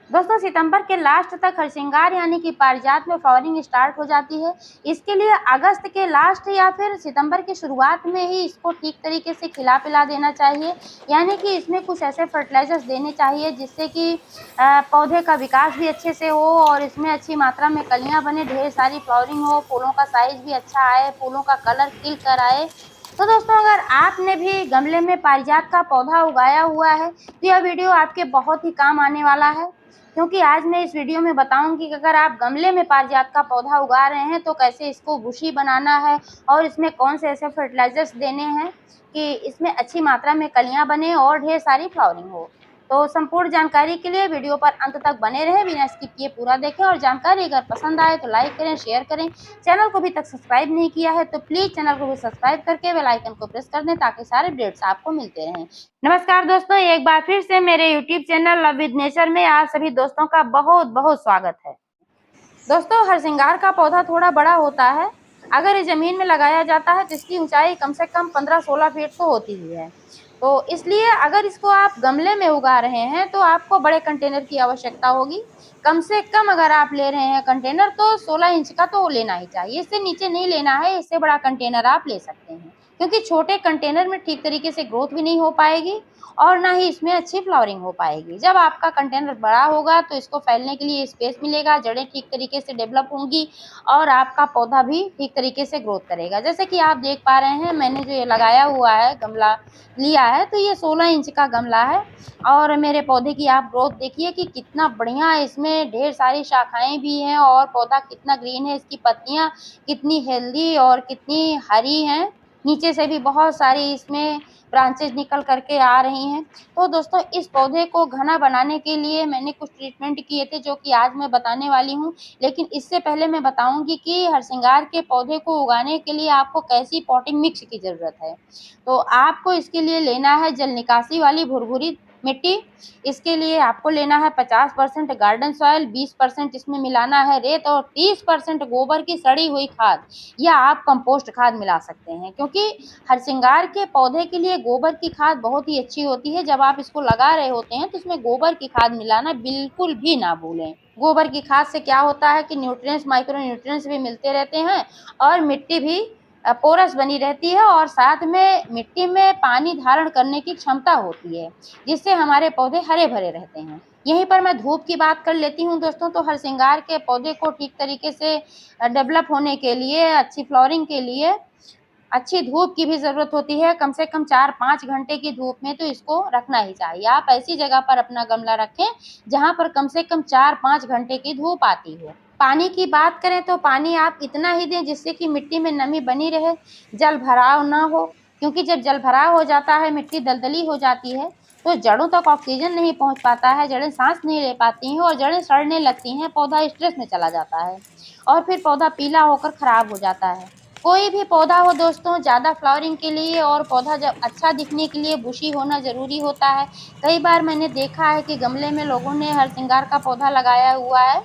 दोस्तों सितंबर के लास्ट तक हरसिंगार यानी कि पारिजात में फ्लावरिंग स्टार्ट हो जाती है। इसके लिए अगस्त के लास्ट या फिर सितंबर की शुरुआत में ही इसको ठीक तरीके से खिला पिला देना चाहिए। यानी कि इसमें कुछ ऐसे फर्टिलाइजर्स देने चाहिए जिससे कि पौधे का विकास भी अच्छे से हो और इसमें अच्छी मात्रा में कलियां बने, ढेर सारी फ्लावरिंग हो, फूलों का साइज भी अच्छा आए, फूलों का कलर खिल कर आए। तो दोस्तों अगर आपने भी गमले में पारिजात का पौधा उगाया हुआ है तो यह वीडियो आपके बहुत ही काम आने वाला है, क्योंकि आज मैं इस वीडियो में बताऊंगी कि अगर आप गमले में पारिजात का पौधा उगा रहे हैं तो कैसे इसको बुशी बनाना है और इसमें कौन से ऐसे फर्टिलाइजर्स देने हैं कि इसमें अच्छी मात्रा में कलियां बने और ढेर सारी फ्लावरिंग हो। तो संपूर्ण जानकारी के लिए वीडियो पर अंत तक बने रहें, बिना स्किप किए पूरा देखें। और जानकारी अगर पसंद आए तो लाइक करें, शेयर करें। चैनल को अभी तक सब्सक्राइब नहीं किया है तो प्लीज चैनल को भी सब्सक्राइब करके बेल आइकन को प्रेस कर दें ताकि सारे अपडेट्स आपको मिलते रहें। नमस्कार दोस्तों, एक बार फिर से मेरे YouTube channel love with nature में आप सभी दोस्तों का बहुत बहुत स्वागत है। दोस्तों हरसिंगार का पौधा थोड़ा बड़ा होता है। अगर ये जमीन में लगाया जाता है तो इसकी ऊंचाई कम से कम 15-16 फीट तो होती ही है। तो इसलिए अगर इसको आप गमले में उगा रहे हैं तो आपको बड़े कंटेनर की आवश्यकता होगी। कम से कम अगर आप ले रहे हैं कंटेनर तो 16 इंच का तो लेना ही चाहिए, इससे नीचे नहीं लेना है। इससे बड़ा कंटेनर आप ले सकते हैं, क्योंकि छोटे कंटेनर में ठीक तरीके से ग्रोथ भी नहीं हो पाएगी और ना ही इसमें अच्छी फ्लावरिंग हो पाएगी। जब आपका कंटेनर बड़ा होगा तो इसको फैलने के लिए स्पेस मिलेगा, जड़ें ठीक तरीके से डेवलप होंगी और आपका पौधा भी ठीक तरीके से ग्रोथ करेगा। जैसे कि आप देख पा रहे हैं मैंने जो ये लगाया हुआ है गमला लिया है तो ये 16 इंच का गमला है और मेरे पौधे की आप ग्रोथ देखिए कि कितना बढ़िया है। इसमें ढेर सारी शाखाएं भी हैं और पौधा कितना ग्रीन है, इसकी पत्तियां कितनी हेल्दी और कितनी हरी हैं। नीचे से भी बहुत सारी इसमें ब्रांचेज निकल करके आ रही हैं। तो दोस्तों इस पौधे को घना बनाने के लिए मैंने कुछ ट्रीटमेंट किए थे जो कि आज मैं बताने वाली हूँ। लेकिन इससे पहले मैं बताऊंगी कि हरसिंगार के पौधे को उगाने के लिए आपको कैसी पॉटिंग मिक्स की ज़रूरत है। तो आपको इसके लिए लेना है जल निकासी वाली भुरभुरी मिट्टी। इसके लिए आपको लेना है 50% गार्डन सॉइल, 20% इसमें मिलाना है रेत और 30% गोबर की सड़ी हुई खाद या आप कंपोस्ट खाद मिला सकते हैं, क्योंकि हरसिंगार के पौधे के लिए गोबर की खाद बहुत ही अच्छी होती है। जब आप इसको लगा रहे होते हैं तो इसमें गोबर की खाद मिलाना बिल्कुल भी ना भूलें। गोबर की खाद से क्या होता है कि न्यूट्रिएंट्स, माइक्रो न्यूट्रिएंट्स भी मिलते रहते हैं और मिट्टी भी पोरस बनी रहती है और साथ में मिट्टी में पानी धारण करने की क्षमता होती है, जिससे हमारे पौधे हरे भरे रहते हैं। यहीं पर मैं धूप की बात कर लेती हूँ दोस्तों। तो हरसिंगार के पौधे को ठीक तरीके से डेवलप होने के लिए, अच्छी फ्लावरिंग के लिए अच्छी धूप की भी ज़रूरत होती है। कम से कम 4-5 घंटे की धूप में तो इसको रखना ही चाहिए। आप ऐसी जगह पर अपना गमला रखें जहाँ पर कम से कम 4-5 घंटे की धूप आती हो। पानी की बात करें तो पानी आप इतना ही दें जिससे कि मिट्टी में नमी बनी रहे, जल भराव ना हो, क्योंकि जब जल भराव हो जाता है, मिट्टी दलदली हो जाती है तो जड़ों तक ऑक्सीजन नहीं पहुंच पाता है, जड़ें सांस नहीं ले पाती हैं और जड़ें सड़ने लगती हैं, पौधा स्ट्रेस में चला जाता है और फिर पौधा पीला होकर खराब हो जाता है। कोई भी पौधा हो दोस्तों, ज़्यादा फ्लावरिंग के लिए और पौधा जब अच्छा दिखने के लिए बुशी होना ज़रूरी होता है। कई बार मैंने देखा है कि गमले में लोगों ने हरसिंगार का पौधा लगाया हुआ है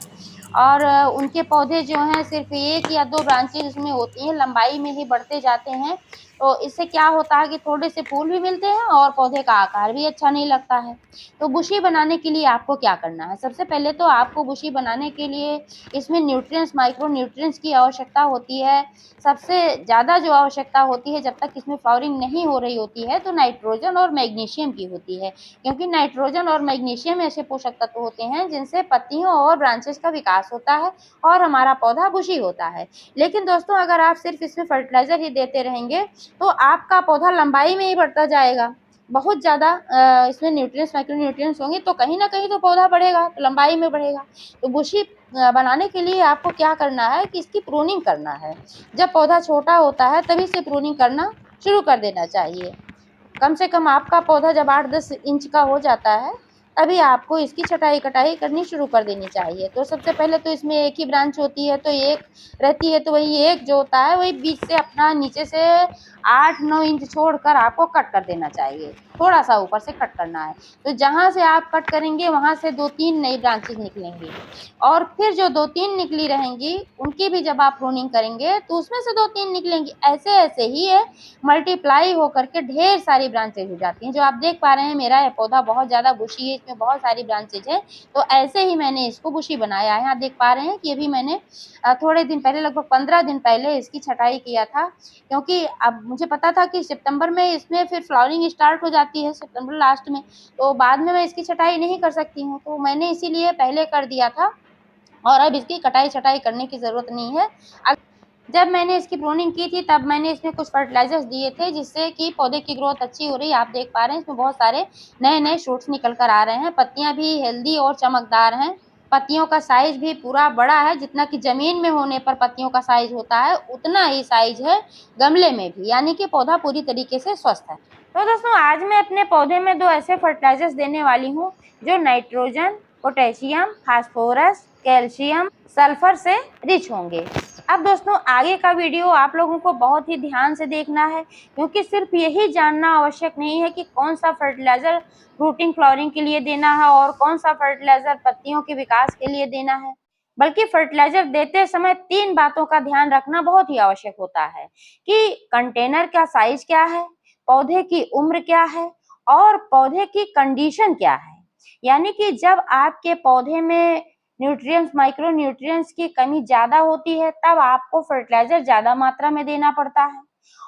और उनके पौधे जो हैं सिर्फ 1 या 2 ब्रांचेज उसमें होती हैं, लंबाई में ही बढ़ते जाते हैं। तो इससे क्या होता है कि थोड़े से फूल भी मिलते हैं और पौधे का आकार भी अच्छा नहीं लगता है। तो बुशी बनाने के लिए आपको क्या करना है? सबसे पहले तो आपको बुशी बनाने के लिए इसमें न्यूट्रिएंट्स, माइक्रो न्यूट्रिएंट्स की आवश्यकता होती है। सबसे ज़्यादा जो आवश्यकता होती है जब तक इसमें फ्लावरिंग नहीं हो रही होती है तो नाइट्रोजन और मैग्नीशियम की होती है, क्योंकि नाइट्रोजन और मैग्नीशियम ऐसे पोषक तत्व होते हैं जिनसे पत्तियों और ब्रांचेस का विकास होता है और हमारा पौधा बुशी होता है। लेकिन दोस्तों अगर आप सिर्फ इसमें फर्टिलाइजर ही देते रहेंगे तो आपका पौधा लंबाई में ही बढ़ता जाएगा। बहुत ज़्यादा इसमें न्यूट्रिएंट्स, माइक्रो न्यूट्रिएंट्स होंगे तो कहीं ना कहीं तो पौधा बढ़ेगा, तो लंबाई में बढ़ेगा। तो बुशी बनाने के लिए आपको क्या करना है कि इसकी प्रूनिंग करना है। जब पौधा छोटा होता है तभी से प्रूनिंग करना शुरू कर देना चाहिए। कम से कम आपका पौधा जब 8-10 इंच का हो जाता है तभी आपको इसकी छटाई कटाई करनी शुरू कर देनी चाहिए। तो सबसे पहले तो इसमें एक ही ब्रांच होती है तो एक रहती है, तो वही एक जो होता है वही बीच से अपना नीचे से 8-9 इंच छोड़कर आपको कट कर देना चाहिए, थोड़ा सा ऊपर से कट करना है। तो जहाँ से आप कट करेंगे वहाँ से 2-3 नई ब्रांचेज निकलेंगी और फिर जो 2-3 निकली रहेंगी उनकी भी जब आप प्रूनिंग करेंगे तो उसमें से 2-3 निकलेंगी। ऐसे ऐसे ही है मल्टीप्लाई होकर के ढेर सारी ब्रांचेज हो जाती हैं। जो आप देख पा रहे हैं मेरा यह पौधा बहुत ज़्यादा बुशी इसमें बहुत सारी ब्रांचेज हैं। तो ऐसे ही मैंने इसको बुशी बनाया है। आप देख पा रहे हैं कि अभी मैंने थोड़े दिन पहले, लगभग 15 दिन पहले इसकी छटाई किया था, क्योंकि अब मुझे पता था कि सितंबर में इसमें फिर फ्लावरिंग स्टार्ट हो जाती है, सितंबर लास्ट में, तो बाद में मैं इसकी छटाई नहीं कर सकती हूँ, तो मैंने इसीलिए पहले कर दिया था और अब इसकी कटाई छटाई करने की ज़रूरत नहीं है। जब मैंने इसकी प्रूनिंग की थी तब मैंने इसमें कुछ फर्टिलाइजर्स दिए थे, जिससे कि पौधे की ग्रोथ अच्छी हो रही है। आप देख पा रहे हैं इसमें बहुत सारे नए-नए शूट्स निकल कर आ रहे हैं, पत्तियाँ भी हेल्दी और चमकदार हैं, पत्तियों का साइज़ भी पूरा बड़ा है, जितना कि ज़मीन में होने पर पत्तियों का साइज़ होता है उतना ही साइज़ है गमले में भी, यानी कि पौधा पूरी तरीके से स्वस्थ है। तो दोस्तों आज मैं अपने पौधे में 2 ऐसे फर्टिलाइजर्स देने वाली हूँ जो nitrogen, potassium, phosphorus, calcium, sulphur से रिच होंगे। अब दोस्तों आगे का वीडियो आप लोगों को बहुत ही ध्यान से देखना है, क्योंकि सिर्फ यही जानना आवश्यक नहीं है कि कौन सा फर्टिलाइजर फ्रूटिंग फ्लावरिंग के लिए देना है और कौन सा फर्टिलाइजर पत्तियों के विकास के लिए देना है, बल्कि फर्टिलाइजर देते समय 3 बातों का ध्यान रखना बहुत ही आवश्यक होता है कि कंटेनर का साइज क्या है, पौधे की उम्र क्या है और पौधे की कंडीशन क्या है। यानी कि जब आपके पौधे में न्यूट्रिएंट्स, माइक्रो न्यूट्रिएंट्स की कमी ज्यादा होती है तब आपको फर्टिलाइजर ज्यादा मात्रा में देना पड़ता है,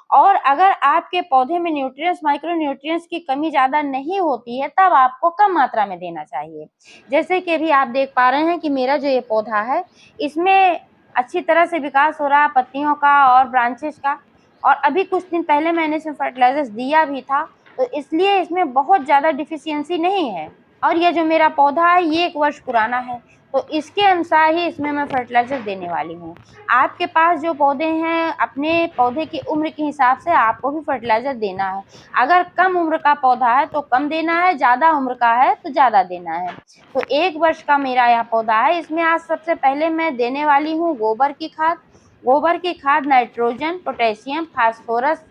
और अगर आपके पौधे में न्यूट्रिएंट्स, माइक्रो न्यूट्रिएंट्स की कमी ज्यादा नहीं होती है तब आपको कम मात्रा में देना चाहिए। जैसे कि अभी आप देख पा रहे हैं कि मेरा जो ये पौधा है इसमें अच्छी तरह से विकास हो रहा है पत्तियों का और ब्रांचेस का, और अभी कुछ दिन पहले मैंने इसमें फर्टिलाइजर्स दिया भी था, तो इसलिए इसमें बहुत ज्यादा डिफिशियंसी नहीं है। और ये जो मेरा पौधा है ये 1 वर्ष पुराना है, तो इसके अनुसार ही इसमें मैं फर्टिलाइजर देने वाली हूँ। आपके पास जो पौधे हैं अपने पौधे की उम्र के हिसाब से आपको भी फर्टिलाइजर देना है। अगर कम उम्र का पौधा है तो कम देना है, ज़्यादा उम्र का है तो ज़्यादा देना है। तो 1 वर्ष का मेरा यह पौधा है, इसमें आज सबसे पहले मैं देने वाली हूँ गोबर की खाद। गोबर की खाद नाइट्रोजन, पोटेशियम, फास्फोरस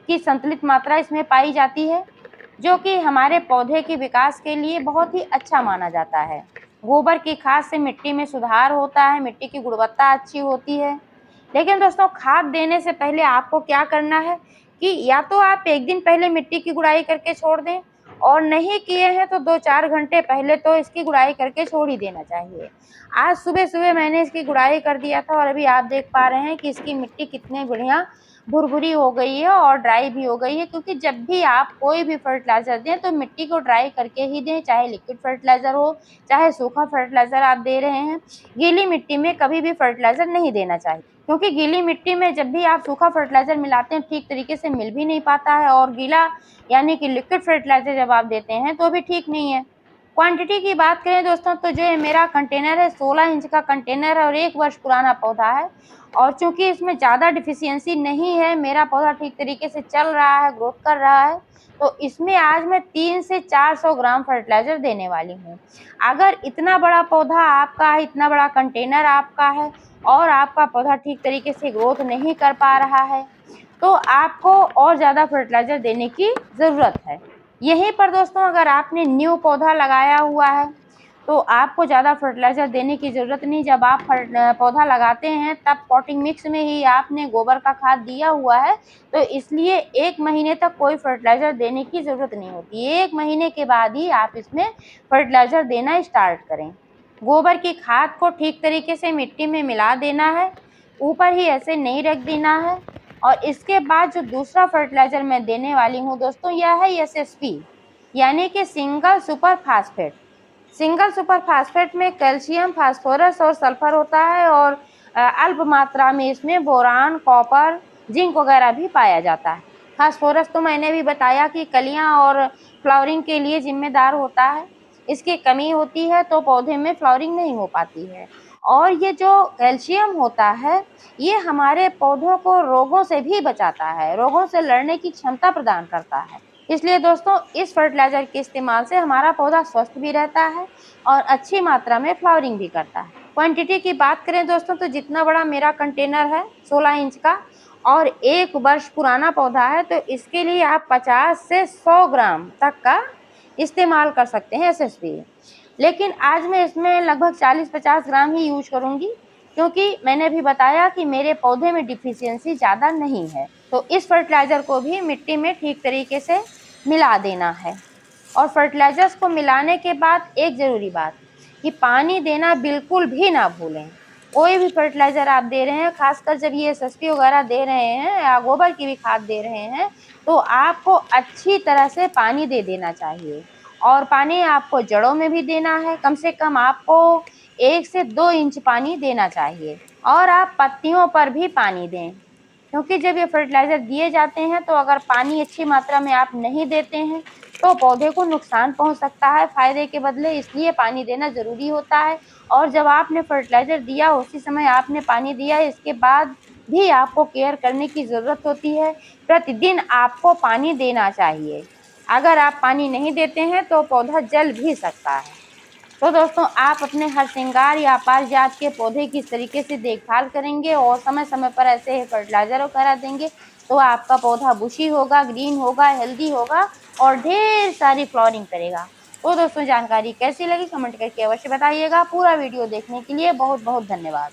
की संतुलित मात्रा इसमें पाई जाती है, जो कि हमारे पौधे के विकास के लिए बहुत ही अच्छा माना जाता है। गोबर की खाद से मिट्टी में सुधार होता है, मिट्टी की गुणवत्ता अच्छी होती है। लेकिन दोस्तों खाद देने से पहले आपको क्या करना है कि या तो आप 1 दिन पहले मिट्टी की गुड़ाई करके छोड़ दें, और नहीं किए हैं तो 2-4 घंटे पहले तो इसकी गुड़ाई करके छोड़ ही देना चाहिए। आज सुबह-सुबह मैंने इसकी गुड़ाई कर दिया था और अभी आप देख पा रहे हैं कि इसकी मिट्टी कितनी बढ़िया भुरभुरी हो गई है और ड्राई भी हो गई है, क्योंकि जब भी आप कोई भी फर्टिलाइज़र दें तो मिट्टी को ड्राई करके ही दें, चाहे लिक्विड फर्टिलाइज़र हो, चाहे सूखा फर्टिलाइज़र आप दे रहे हैं। गीली मिट्टी में कभी भी फर्टिलाइज़र नहीं देना चाहिए, क्योंकि गीली मिट्टी में जब भी आप सूखा फर्टिलाइज़र मिलाते हैं ठीक तरीके से मिल भी नहीं पाता है, और गीला यानी कि लिक्विड फर्टिलाइज़र जब आप देते हैं तो भी ठीक नहीं है। क्वांटिटी की बात करें दोस्तों तो जो ये मेरा कंटेनर है 16 इंच का कंटेनर है और 1 वर्ष पुराना पौधा है, और चूंकि इसमें ज़्यादा डिफिशियंसी नहीं है, मेरा पौधा ठीक तरीके से चल रहा है, ग्रोथ कर रहा है, तो इसमें आज मैं 300 से 400 ग्राम फर्टिलाइज़र देने वाली हूँ। अगर इतना बड़ा पौधा आपका है, इतना बड़ा कंटेनर आपका है और आपका पौधा ठीक तरीके से ग्रोथ नहीं कर पा रहा है, तो आपको और ज़्यादा फर्टिलाइज़र देने की ज़रूरत है। यहीं पर दोस्तों अगर आपने न्यू पौधा लगाया हुआ है तो आपको ज़्यादा फर्टिलाइज़र देने की ज़रूरत नहीं। जब आप पौधा लगाते हैं तब पॉटिंग मिक्स में ही आपने गोबर का खाद दिया हुआ है, तो इसलिए 1 महीने तक कोई फर्टिलाइज़र देने की ज़रूरत नहीं होती। 1 महीने के बाद ही आप इसमें फर्टिलाइज़र देना स्टार्ट करें। गोबर की खाद को ठीक तरीके से मिट्टी में मिला देना है, ऊपर ही ऐसे नहीं रख देना है। और इसके बाद जो दूसरा फर्टिलाइज़र मैं देने वाली हूँ दोस्तों यह है एसएसपी, यानी कि single super phosphate. Single super phosphate में कैल्शियम, फास्फोरस और सल्फर होता है, और अल्प मात्रा में इसमें बोरान, कॉपर, जिंक वगैरह भी पाया जाता है। फास्फोरस तो मैंने भी बताया कि कलियां और फ्लावरिंग के लिए जिम्मेदार होता है, इसकी कमी होती है तो पौधे में फ्लावरिंग नहीं हो पाती है। और ये जो कैल्शियम होता है ये हमारे पौधों को रोगों से भी बचाता है, रोगों से लड़ने की क्षमता प्रदान करता है। इसलिए दोस्तों इस फर्टिलाइज़र के इस्तेमाल से हमारा पौधा स्वस्थ भी रहता है और अच्छी मात्रा में फ्लावरिंग भी करता है। क्वांटिटी की बात करें दोस्तों तो जितना बड़ा मेरा कंटेनर है 16 इंच का और 1 वर्ष पुराना पौधा है, तो इसके लिए आप 50 से 100 ग्राम तक का इस्तेमाल कर सकते हैं एसएसपी। लेकिन आज मैं इसमें लगभग 40-50 ग्राम ही यूज करूँगी, क्योंकि मैंने भी बताया कि मेरे पौधे में डिफिशियंसी ज़्यादा नहीं है। तो इस फर्टिलाइज़र को भी मिट्टी में ठीक तरीके से मिला देना है। और फर्टिलाइजर्स को मिलाने के बाद एक ज़रूरी बात कि पानी देना बिल्कुल भी ना भूलें। कोई भी फर्टिलाइज़र आप दे रहे हैं, खासकर जब ये एसएसपी वगैरह दे रहे हैं या गोबर की भी खाद दे रहे हैं, तो आपको अच्छी तरह से पानी दे देना चाहिए। और पानी आपको जड़ों में भी देना है, कम से कम आपको 1 से 2 इंच पानी देना चाहिए। और आप पत्तियों पर भी पानी दें, क्योंकि जब ये फर्टिलाइज़र दिए जाते हैं तो अगर पानी अच्छी मात्रा में आप नहीं देते हैं तो पौधे को नुकसान पहुंच सकता है फ़ायदे के बदले, इसलिए पानी देना ज़रूरी होता है। और जब आपने फर्टिलाइज़र दिया उसी समय आपने पानी दिया, इसके बाद भी आपको केयर करने की ज़रूरत होती है। प्रतिदिन आपको पानी देना चाहिए। अगर आप पानी नहीं देते हैं तो पौधा जल भी सकता है। तो दोस्तों, आप अपने हरसिंगार या पारिजात के पौधे किस तरीके से देखभाल करेंगे और समय समय पर ऐसे फर्टिलाइज़र वगैरह देंगे तो आपका पौधा बुशी होगा, ग्रीन होगा, हेल्दी होगा और ढेर सारी फ्लावरिंग करेगा। तो दोस्तों, जानकारी कैसी लगी कमेंट करके अवश्य बताइएगा। पूरा वीडियो देखने के लिए बहुत बहुत धन्यवाद।